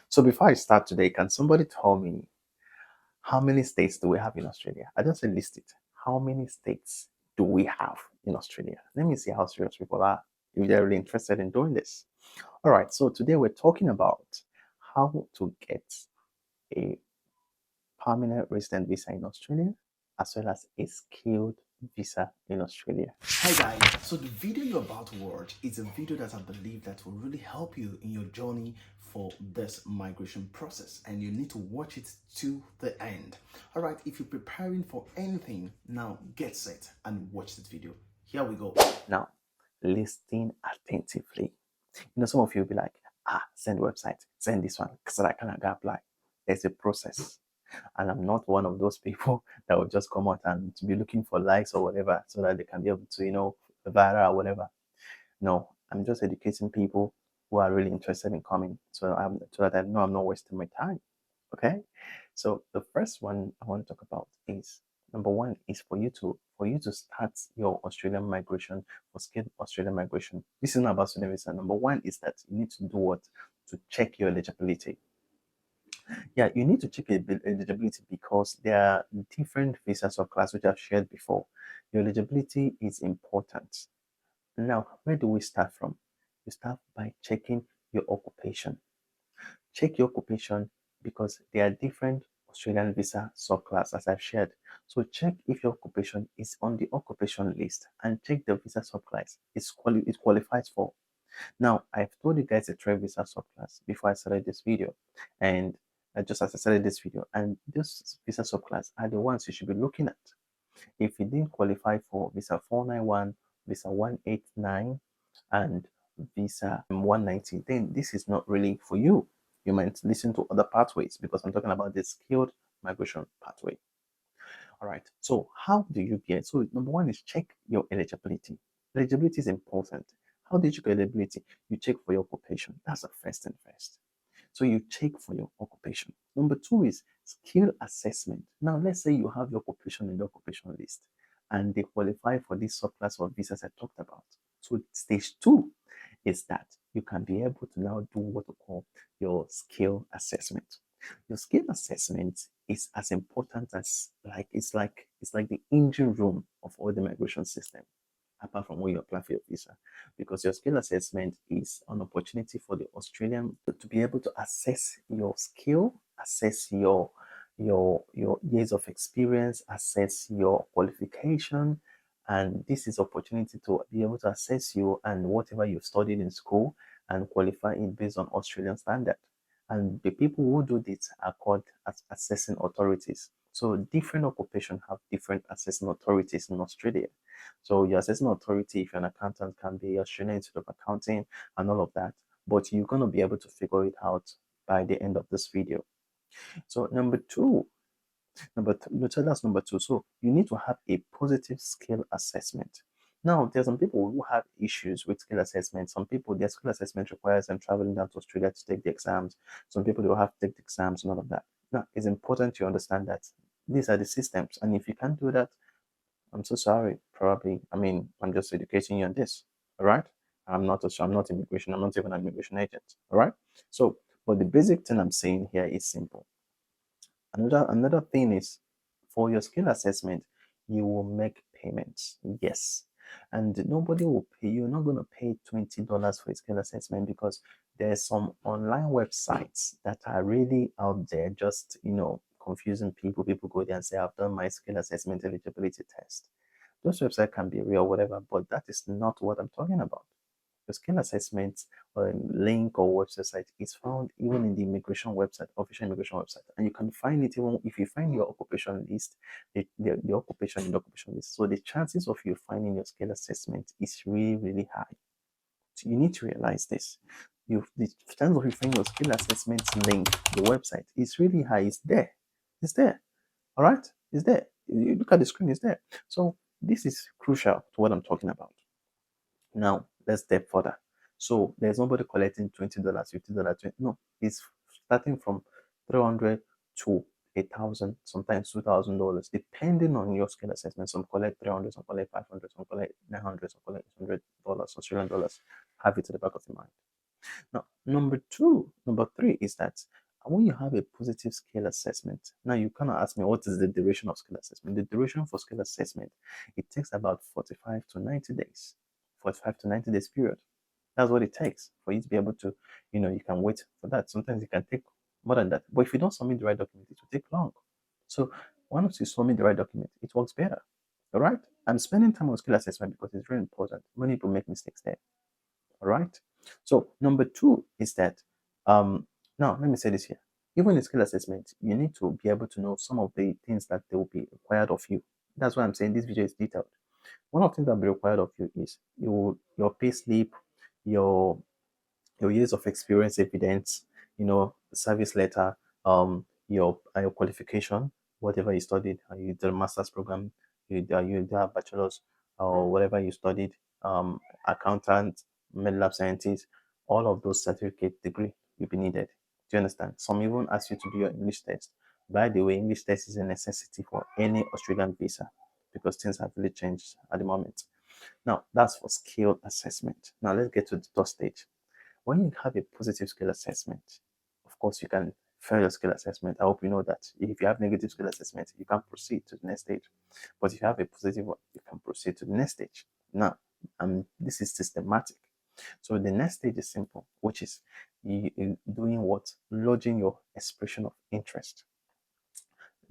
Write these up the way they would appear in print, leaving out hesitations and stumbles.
So before I start today, can somebody tell me how many states do we have in Australia? I just say list it. How many states do we have in Australia? Let me see how serious people are if they're really interested in doing this. All right, so today we're talking about how to get a permanent resident visa in Australia as well as a skilled visa in Australia. Hi guys, so the video you're about to watch is a video that I believe that will really help you in your journey for this migration process, and you need to watch it to the end. All right, if you're preparing for anything, now get set and watch this video. Here we go. Now, listen attentively. Some of you will be like, send website, send this one, so that I can apply. There's a process. And I'm not one of those people that will just come out and to be looking for likes or whatever so that they can be able to, viral or whatever. No, I'm just educating people who are really interested in coming so that I know I'm not wasting my time. Okay. So the first one I want to talk about is number one is for you to start your Australian migration or skilled Australian migration. This is not about student visa. Number one is that you need to do what? To check your eligibility. Yeah, you need to check eligibility because there are different visas of class which I've shared before. Your eligibility is important. Now, where do we start from? You start by checking your occupation. Check your occupation because there are different Australian visa subclass as I've shared. So check if your occupation is on the occupation list and check the visa subclass it qualifies for. Now, I've told you guys the trade visa subclass before I started this video, and just as I started this video, and this visa subclass are the ones you should be looking at. If you didn't qualify for visa 491, visa 189, and visa 190, then this is not really for you. You might listen to other pathways because I'm talking about the skilled migration pathway. All right. So how do you get? So number one is check your eligibility. Eligibility is important. How do you check eligibility? You check for your occupation. That's the first thing first. So you check for your occupation. Number two is skill assessment. Now let's say you have your occupation in the occupation list and they qualify for this subclass of visas I talked about. So stage two is that you can be able to now do what we call your skill assessment. Your skill assessment is as important as it's like the engine room of all the migration system, apart from when you apply for your visa, because your skill assessment is an opportunity for the Australian to be able to assess your skill, assess your years of experience, assess your qualification, and this is opportunity to be able to assess you and whatever you've studied in school and qualify it based on Australian standard. And the people who do this are called assessing authorities. So different occupations have different assessing authorities in Australia. So your assessing authority, if you're an accountant, can be Australian Institute of Accounting and all of that. But you're going to be able to figure it out by the end of this video. So number two, so that's number two. So you need to have a positive skill assessment. Now, there's some people who have issues with skill assessment. Some people, their skill assessment requires them traveling down to Australia to take the exams. Some people will have to take the exams and all of that. Now, it's important to understand that these are the systems. And if you can't do that, I'm so sorry. Probably, I'm just educating you on this. All right. I'm not immigration. I'm not even an immigration agent. All right. So, but the basic thing I'm saying here is simple. Another thing is for your skill assessment, you will make payments. Yes. And nobody will pay. You're not going to pay $20 for a skill assessment because there's some online websites that are really out there just, confusing people. People go there and say, I've done my skill assessment eligibility test. Those websites can be real, whatever, but that is not what I'm talking about. The skill assessment or link or website is found even in the immigration website, official immigration website, and you can find it even if you find your occupation list, the occupation in the occupation list. So the chances of you finding your skill assessment is really, really high. So you need to realize this. The chance of you finding your skill assessment link, the website, is really high. It's there. It's there. All right? It's there. You look at the screen, it's there. So this is crucial to what I'm talking about. Now, let's step further. So there's nobody collecting $20, $50, 20. No, it's starting from 300 to 8,000, sometimes $2,000, depending on your skill assessment. Some collect 300, some collect 500, some collect 900, some collect $100 Australian dollars. Have it to the back of your mind. Now, number three is that when you have a positive skill assessment, now you cannot ask me what is the duration of skill assessment. The duration for skill assessment, it takes about 45 to 90 days, 45 to 90 days period. That's what it takes for you to be able to, you can wait for that. Sometimes it can take more than that. But if you don't submit the right document, it will take long. So once you submit the right document, it works better. All right. I'm spending time on skill assessment because it's very important. Many people make mistakes there. All right. So number two is that now let me say this here. Even in skill assessment, you need to be able to know some of the things that they will be required of you. That's why I'm saying this video is detailed. One of the things that will be required of you is your pay slip, your your years of experience evidence, service letter, your qualification, whatever you studied, you did a master's program, you did a bachelor's or whatever you studied, accountant, med lab scientist, all of those certificate degree will be needed. Do you understand? Some even ask you to do your English test. By the way, English test is a necessity for any Australian visa because things have really changed at the moment. Now, that's for skill assessment. Now, let's get to the third stage. When you have a positive skill assessment, of course, you can fail your skill assessment. I hope you know that. If you have negative skill assessment, you can proceed to the next stage. But if you have a positive one, you can proceed to the next stage. Now, this is systematic. So the next stage is simple, which is doing what? Lodging your expression of interest.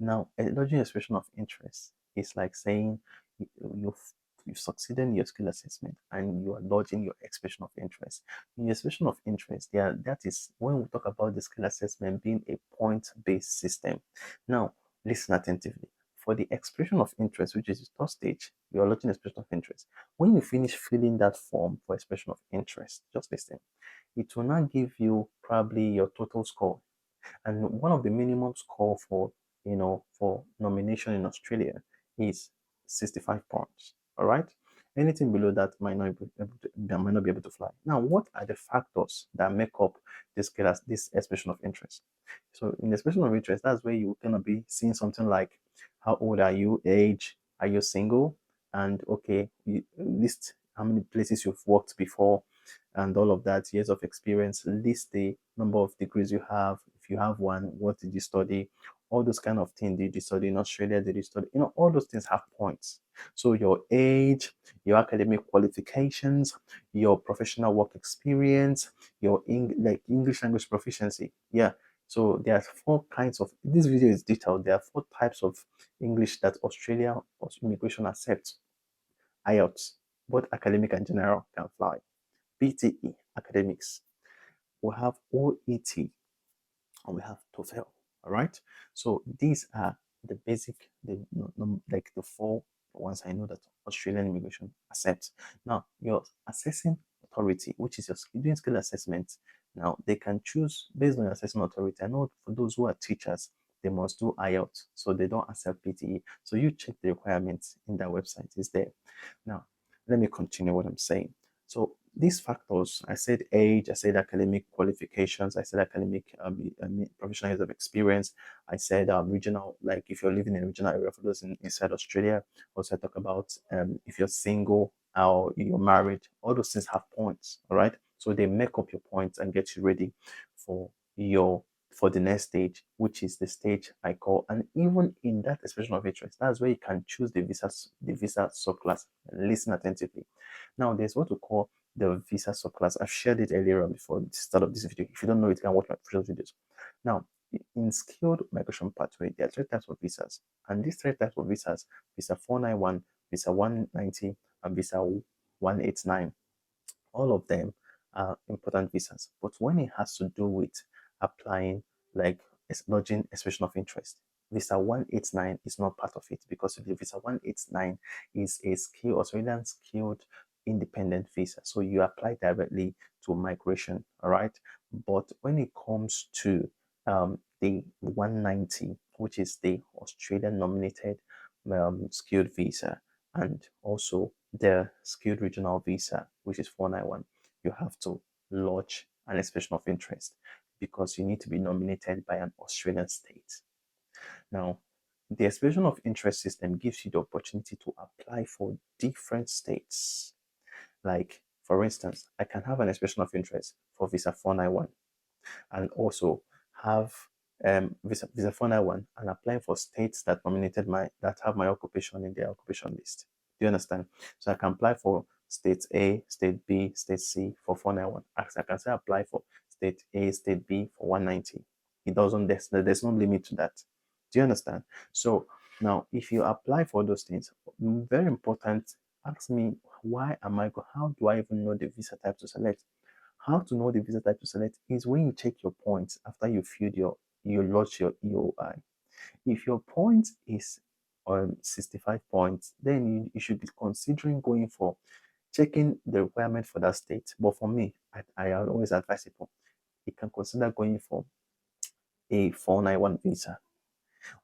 Now, a lodging expression of interest is like saying you've you've succeeded in your skill assessment and you are lodging your expression of interest. In your expression of interest, that is when we talk about the skill assessment being a point-based system. Now, listen attentively. For the expression of interest, which is the third stage, you are lodging expression of interest. When you finish filling that form for expression of interest, just listen. It will now give you probably your total score, and one of the minimum score for nomination in Australia is 65 points. All right. Anything below that might not be able to fly. Now, what are the factors that make up this expression of interest? So, in the expression of interest, that's where you're gonna be seeing something like how old are you, age, are you single, and okay, you list how many places you've worked before, and all of that, years of experience, list the number of degrees you have. If you have one, what did you study? All those kind of things. Did you study in Australia? Did you study? All those things have points. So your age, your academic qualifications, your professional work experience, your like English language proficiency. Yeah. So there are four kinds of, this video is detailed. There are four types of English that Australia or immigration accepts. IELTS, both academic and general, can fly. PTE, academics. We have OET and we have TOEFL. All right. So these are the basic, like the four ones I know that Australian immigration accepts. Now, your assessing authority, which is your doing skill assessment. Now, they can choose based on your assessing authority. I know for those who are teachers, they must do IELTS, so they don't accept PTE. So you check the requirements in their website. It's there. Now, let me continue what I'm saying. So these factors, I said age, I said academic qualifications, I said academic professional years of experience, I said regional, like if you're living in a regional area for those inside Australia. Also, I talk about if you're single or you're married, all those things have points, all right? So they make up your points and get you ready for your for the next stage, which is the stage I call, and even in that expression of interest, that's where you can choose the visa subclass. Listen attentively. Now, there's what we call the visa subclass. I've shared it earlier on before the start of this video. If you don't know it, you can watch my previous videos. Now, in skilled migration pathway, there are three types of visas, and these three types of visas: visa 491, visa 190, and visa 189. All of them are important visas. But when it has to do with applying, like lodging expression of interest, visa 189 is not part of it because the visa 189 is a Australian skilled independent visa. So you apply directly to migration, all right? But when it comes to the 190, which is the Australian nominated skilled visa, and also the skilled regional visa, which is 491, you have to lodge an expression of interest because you need to be nominated by an Australian state. Now, the expression of interest system gives you the opportunity to apply for different states. Like, For instance, I can have an expression of interest for visa 491 and also have visa 491 and applying for states that that have my occupation in their occupation list. Do you understand? So I can apply for state A, state B, state C for 491. I can say apply for state A, state B for 190. It doesn't, there's no limit to that. Do you understand? So now if you apply for those things, very important, ask me why am I how do I even know the visa type to select? How to know the visa type to select is when you check your points after you filled you lodge your EOI. If your point is 65 points, then you should be considering going for checking the requirement for that state. But for me, I always advise people you can consider going for a 491 visa.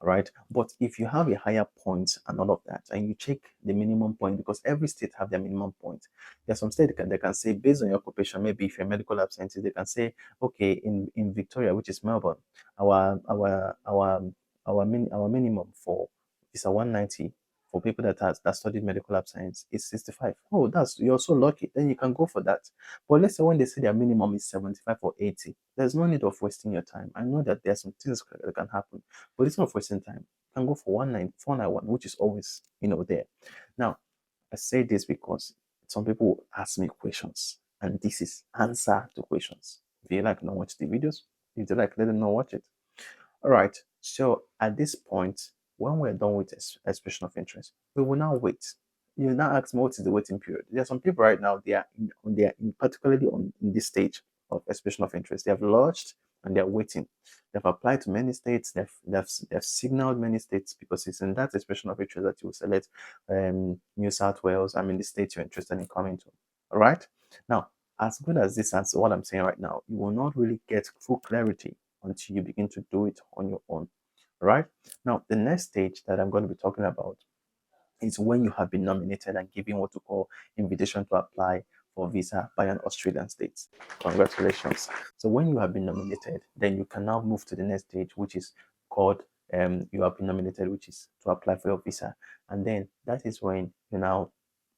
Right? But if you have a higher point and all of that, and you check the minimum point, because every state have their minimum point. There's some state they can say based on your occupation, maybe if you're a medical absentee, they can say, okay, in Victoria, which is Melbourne, our our our our minimum for is a 190 for people that studied medical lab science is 65. Oh, you're so lucky. Then you can go for that. But let's say when they say their minimum is 75 or 80, there's no need of wasting your time. I know that there's some things that can happen, but it's not wasting time. You can go for 491, which is always, there. Now, I say this because some people ask me questions, and this is answer to questions. If you like, not watch the videos. If you like, let them know watch it. All right. So at this point, when we're done with expression of interest, we will now wait. You now ask me what is the waiting period. There are some people right now, particularly in this stage of expression of interest. They have lodged and they're waiting. They've applied to many states. They've signaled many states because it's in that expression of interest that you will select New South Wales. I mean, the state you're interested in coming to. All right. Now, as good as this and what I'm saying right now, you will not really get full clarity until you begin to do it on your own. Right? Now, the next stage that I'm going to be talking about is when you have been nominated and given what we call invitation to apply for visa by an Australian state. Congratulations. So when you have been nominated, then you can now move to the next stage, which is called you have been nominated, which is to apply for your visa. And then that is when you now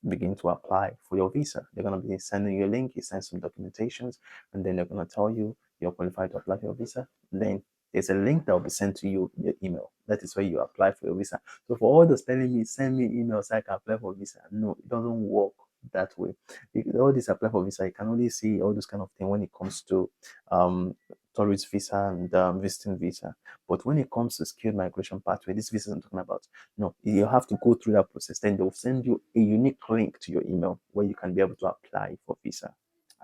begin to apply for your visa. They're going to be sending you a link, you send some documentations, and then they're going to tell you you're qualified to apply for your visa. Then there's a link that will be sent to you in your email. That is where you apply for your visa. So for all those telling me, send me email so I can apply for visa. No, it doesn't work that way. All this apply for visa, you can only see all those kind of thing when it comes to tourist visa and visiting visa. But when it comes to skilled migration pathway, this visa I'm talking about, no, you have to go through that process. Then they'll send you a unique link to your email where you can be able to apply for visa.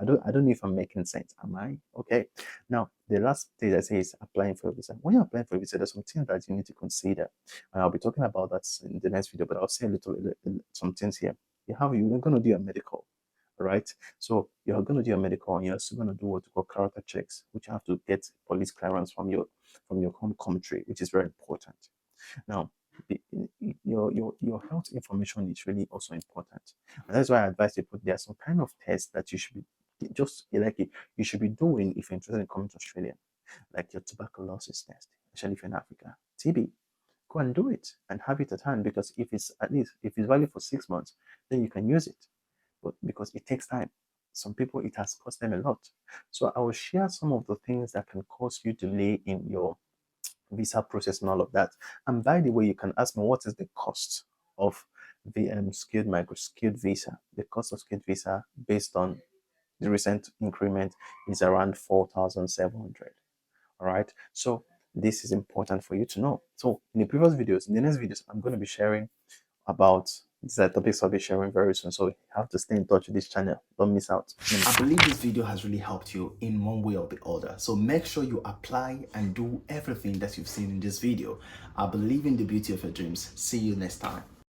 I don't know if I'm making sense. Am I? Okay. Now, the last thing I say is applying for a visa. When you're applying for a visa, there's some things that you need to consider. And I'll be talking about that in the next video, but I'll say some things here. You're going to do a medical, right? So you're going to do a medical and you're also going to do what we call character checks, which you have to get police clearance from your home country, which is very important. Now, your health information is really also important, and that's why I advise people there are some kind of tests that you should be just like you should be doing if you're interested in coming to Australia, like your tuberculosis test, especially if you're in Africa, TB. Go and do it and have it at hand because if it's valid for 6 months, then you can use it. But because it takes time, some people it has cost them a lot. So I will share some of the things that can cause you delay in your visa process and all of that. And by the way, you can ask me what is the cost of the skilled visa. The cost of skilled visa based on the recent increment is around 4,700. All right. So this is important for you to know. So in the next videos, I'm going to be sharing about these are topics I'll be sharing very soon. So you have to stay in touch with this channel. Don't miss out. I believe this video has really helped you in one way or the other. So make sure you apply and do everything that you've seen in this video. I believe in the beauty of your dreams. See you next time.